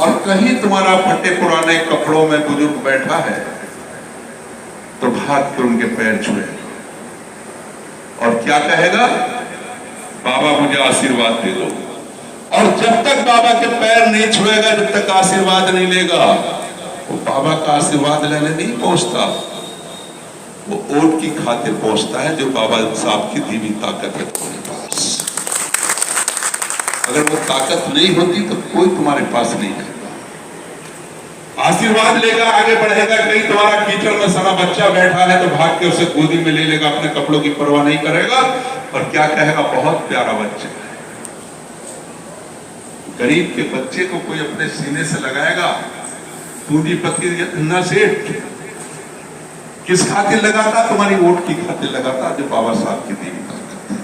और कहीं तुम्हारा फटे पुराने कपड़ों में बुजुर्ग बैठा है तो भाग के उनके पैर छुएगा और क्या कहेगा, बाबा मुझे आशीर्वाद दे दो। और जब तक बाबा के पैर नहीं छुएगा, जब तक आशीर्वाद नहीं लेगा, वो बाबा का आशीर्वाद लेने नहीं पहुंचता, वो ओट की खातिर पहुंचता है जो बाबा साहब की दी हुई ताकत है तुम्हारे पास। अगर वो ताकत नहीं होती तो कोई तुम्हारे पास नहीं है। आशीर्वाद लेगा, आगे बढ़ेगा, कहीं तुम्हारा कीचड़ में सारा बच्चा बैठा है तो भाग के उसे गोदी में ले लेगा, अपने कपड़ों की परवाह नहीं करेगा और क्या कहेगा, बहुत प्यारा बच्चा है। गरीब के बच्चे को कोई अपने सीने से लगाएगा, पूंजीपति न सेठ किस खातिर लगाता, तुम्हारी वोट की खातिर लगाता, जो बाबा साहब की दी ताकत है।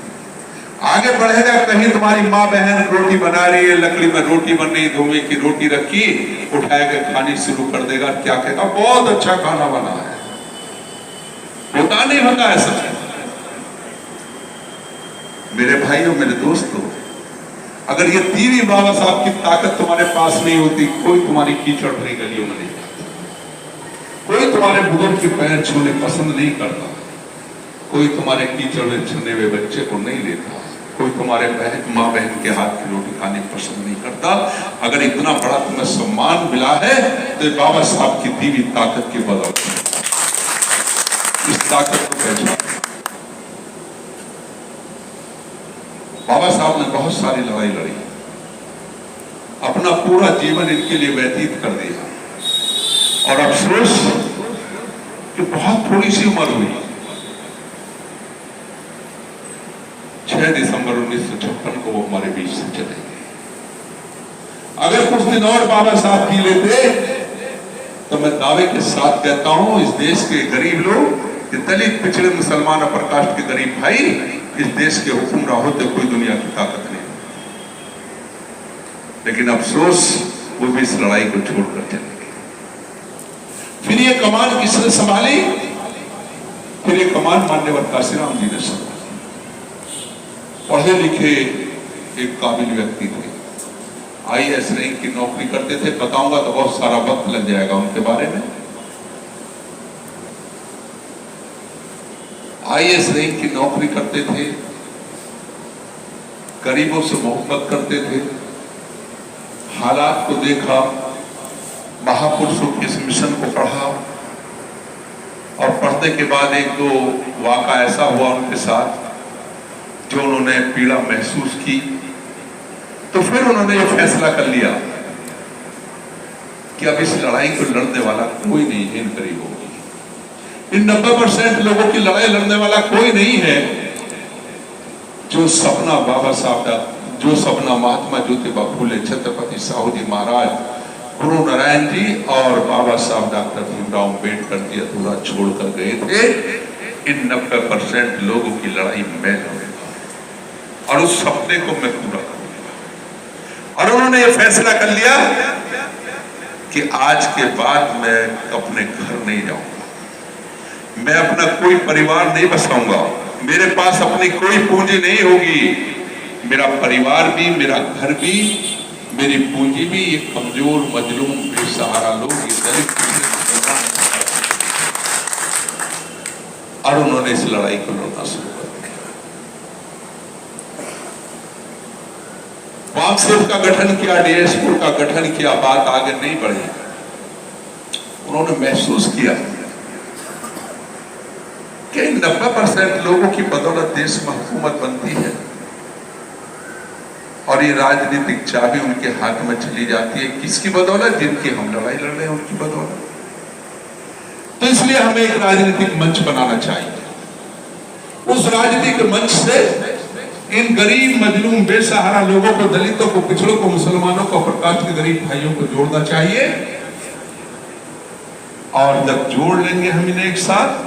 आगे बढ़ेगा, कहीं तुम्हारी माँ बहन रोटी बना रही है, लकड़ी में रोटी बन रही, धुएं की रोटी रखी, उठा के खानी शुरू कर देगा, क्या कहेगा, बहुत अच्छा खाना बना है। होता नहीं होता ऐसा? मेरे भाइयों, मेरे दोस्तों, अगर ये दीवी बाबा साहब की ताकत तुम्हारे पास नहीं होती, कोई तुम्हारी कीचड़ भरी गलियों में नहीं जाता, कोई तुम्हारे बुजुर्ग के पैर छूने पसंद नहीं करता, कोई तुम्हारे कीचड़ में छुने हुए बच्चे को नहीं लेता, कोई तुम्हारे माँ बहन के हाथ की रोटी खाने पसंद नहीं करता। अगर इतना बड़ा तुम्हें सम्मान मिला है तो बाबा साहब की दीवी ताकत की बदौलत है। इस ताकत को पहचानो। बाबा साहब ने बहुत सारी लड़ाई लड़ी, अपना पूरा जीवन इनके लिए व्यतीत कर दिया और अफसोस कि बहुत थोड़ी सी उम्र हुई। 6 दिसंबर 1956 को वो हमारे बीच से चले गए। अगर कुछ दिन और बाबा साहब जी लेते तो मैं दावे के साथ कहता हूं, इस देश के गरीब लोग, दलित पिछड़े मुसलमान अपर कास्ट के गरीब भाई इस देश के हुक्मरान होते कोई दुनिया की ताकत नहीं। लेकिन अफसोस वो भी इस लड़ाई को छोड़कर चले गए। फिर ये कमान किसने संभाली? फिर ये कमान मान्यवर काशीराम जी ने संभाली। पढ़े लिखे एक काबिल व्यक्ति थे, IAS रैंक की नौकरी करते थे। बताऊंगा तो बहुत सारा वक्त लग जाएगा उनके बारे में। IAS रैंक की नौकरी करते थे, गरीबों से मोहब्बत करते थे, हालात को देखा, महापुरुषों के इस मिशन को पढ़ा और पढ़ने के बाद एक दो वाक़ा ऐसा हुआ उनके साथ जो उन्होंने पीड़ा महसूस की। तो फिर उन्होंने ये फैसला कर लिया कि अब इस लड़ाई को लड़ने वाला कोई नहीं है इन गरीबों की। इन 90% लोगों की लड़ाई लड़ने वाला कोई नहीं है जो सपना बाबा साहब का, जो सपना महात्मा ज्योतिबा फूले, छत्रपति साहू जी महाराज, गुरु नारायण जी और बाबा साहब डॉक्टर भीमराव अम्बेडकर जी अधूरा छोड़कर गए थे। इन 90% लोगों की लड़ाई मैं लड़ूंगा और उस सपने को मैं पूरा करूंगा। और उन्होंने ये फैसला कर लिया कि आज के बाद मैं अपने घर नहीं जाऊंगा, मैं अपना कोई परिवार नहीं बसाऊंगा, मेरे पास अपनी कोई पूंजी नहीं होगी। मेरा परिवार भी, मेरा घर भी, मेरी पूंजी भी ये कमजोर, मजलूम, बेसहारा लोग, ये दलित। और उन्होंने इस लड़ाई को लड़ना शुरू कर दिया। वामसेफ का गठन किया, डीएसपी का गठन किया, बात आगे नहीं बढ़ी। उन्होंने महसूस किया कि 90% लोगों की बदौलत देश में हुकूमत बनती है और ये राजनीतिक चाबी उनके हाथ में चली जाती है। किसकी बदौलत? जिनकी हम लड़ाई लड़ रहे हैं उनकी बदौलत। तो इसलिए हमें एक राजनीतिक मंच बनाना चाहिए। उस राजनीतिक मंच से इन गरीब, मजलूम, बेसहारा लोगों को, दलितों को, पिछड़ों को, मुसलमानों को, प्रकाश के गरीब भाइयों को जोड़ना चाहिए। और जब जोड़ लेंगे हम इन्हें एक साथ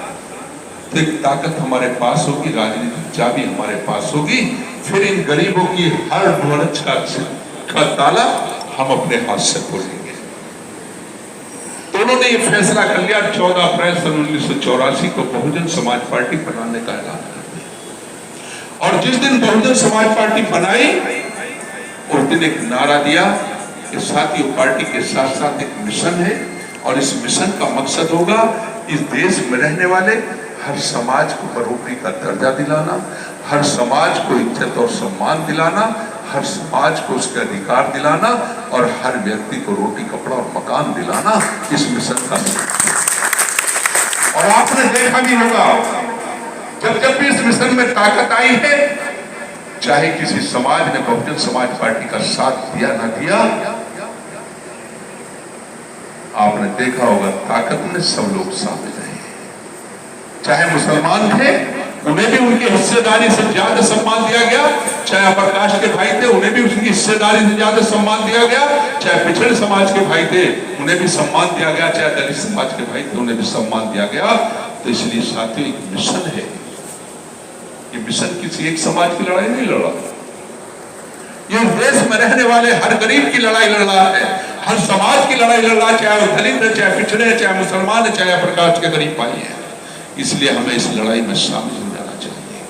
तो एक ताकत हमारे पास होगी, राजनीतिक चाबी हमारे पास होगी। फिर इन गरीबों की हर ढोलच का ताला हम अपने हाथ से खोलेंगे। तो उन्होंने ये फैसला कर लिया। 14 अप्रैल सन 1984 को बहुजन समाज पार्टी बनाने का ऐलान कर दिया। और जिस दिन बहुजन समाज पार्टी बनाई उस दिन एक नारा दिया कि साथियों पार्टी के साथ साथ एक मिशन है और इस मिशन का मकसद होगा इस देश में रहने वाले हर समाज को बराबरी का दर्जा दिलाना, हर समाज को इज्जत और सम्मान दिलाना, हर समाज को उसके अधिकार दिलाना और हर व्यक्ति को रोटी कपड़ा और मकान दिलाना इस मिशन का। और आपने देखा भी होगा जब जब भी इस मिशन में ताकत आई है, चाहे किसी समाज ने बहुजन समाज पार्टी का साथ दिया ना दिया, आपने देखा होगा ताकत में सब लोग शामिल रहे। चाहे मुसलमान थे उन्हें भी उनकी हिस्सेदारी से ज्यादा सम्मान दिया गया, चाहे प्रकाश के भाई थे उन्हें भी उनकी हिस्सेदारी से ज्यादा सम्मान दिया गया, चाहे पिछड़े समाज के भाई थे उन्हें भी सम्मान दिया गया, चाहे दलित समाज के भाई थे उन्हें भी सम्मान दिया गया। तो इसलिए साथियों एक मिशन है, ये मिशन किसी एक समाज की लड़ाई नहीं लड़ रहा, ये देश में रहने वाले हर गरीब की लड़ाई लड़ रहा है, हर समाज की लड़ाई लड़ रहा है, चाहे वो दलित है, चाहे पिछड़े है, चाहे मुसलमान है, चाहे प्रकाश के गरीब भाई है। इसलिए हमें इस लड़ाई में शामिल हो जाना चाहिए।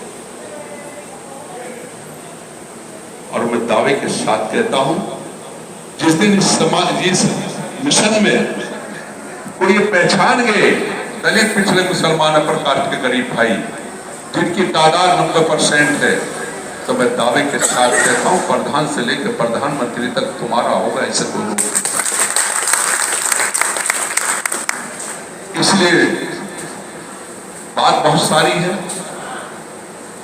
और मैं दावे के साथ कहता हूं जिस दिन इस समाज इस मिशन में कोई पहचान गए दलित पिछड़े मुसलमान प्रकाश के गरीब भाई जिनकी तादाद 90% है, तो मैं दावे के साथ कहता हूं प्रधान से लेकर प्रधानमंत्री तक तुम्हारा होगा, ऐसे बोलो। इसलिए बात बहुत सारी है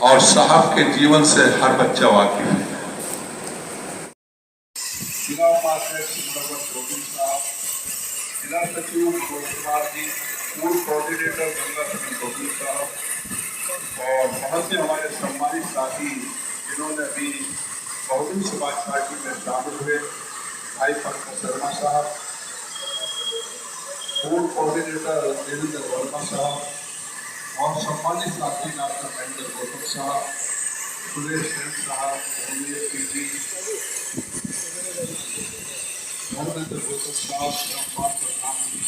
और साहब के जीवन से हर बच्चा वाकिफ है। जिला उपाध्यक्ष साहब, जिला सचिव कुमार जी, पूर्व कोऑर्डिनेटर गंगा साहब और बहुत से हमारे सम्मानित साथी जिन्होंने अभी बहुजन समाज पार्टी में शामिल हुए, भाई पंकज शर्मा साहब, पूर्व कोऑर्डिनेटर देवेंद्र वर्मा साहब और सम्मानित साथी डॉक्टर महेंद्र गौतम साहब, सुरेश सेन साहब, धर्मेंद्र गौतम साहब, रामपाल प्रधान जी,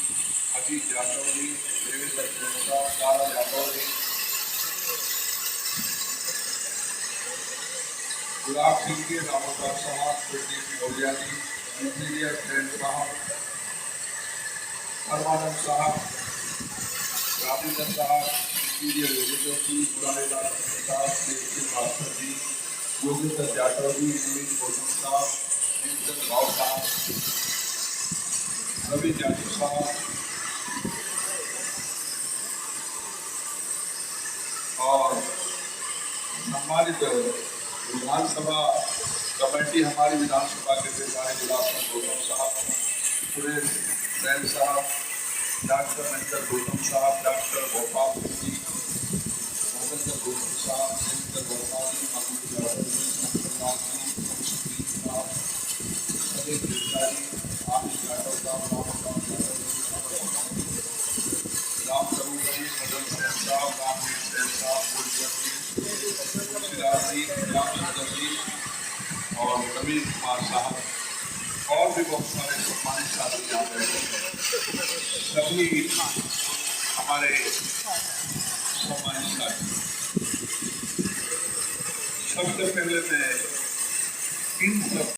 अजीत यादव जी, देवेंद्र साहब, तारा यादव जी, गुलाब सिंह जी, रामोदार साहब, प्रदीप मौर्या जी, इंजीनियर सेन साहब, परमानंद साहब, राजेंद्र साहब, इंजीनियर योगेंद्र जी, पुरानेलाल साहब, मास्टर जी, योगेंद्र यादव जी, नवीन गौतम साहब, नीलचंद राव साहब, रवि यादव साहब और सम्मानित विधानसभा कमेटी हमारी विधानसभा के सारे गुलाब गौतम साहब, सुरेश सैन साहब, डॉक्टर महेंद्र गौतम साहब, डॉक्टर गोपाल जी, मोहम्मद गौतम साहब, देवेंद्र वर्मा जी, महमूद यादव जी, शंकरलाल जी, शमशुद्दीन साहब, सलीम मिर्जा जी, आमिर यादव साहब, रामपाल यादव जी, राम स्वरूप जी, मदन सेन साहब, रामवीर सेन साहब, गुलजर जी, तुलसीलाल जी, रामचंद्र जी और नवीन कुमार साहब और भी बहुत सारे सम्मानित साथी यहाँ बैठे हैं। सभी हमारे सम्मानित साथी, सबसे पहले मैं इन सब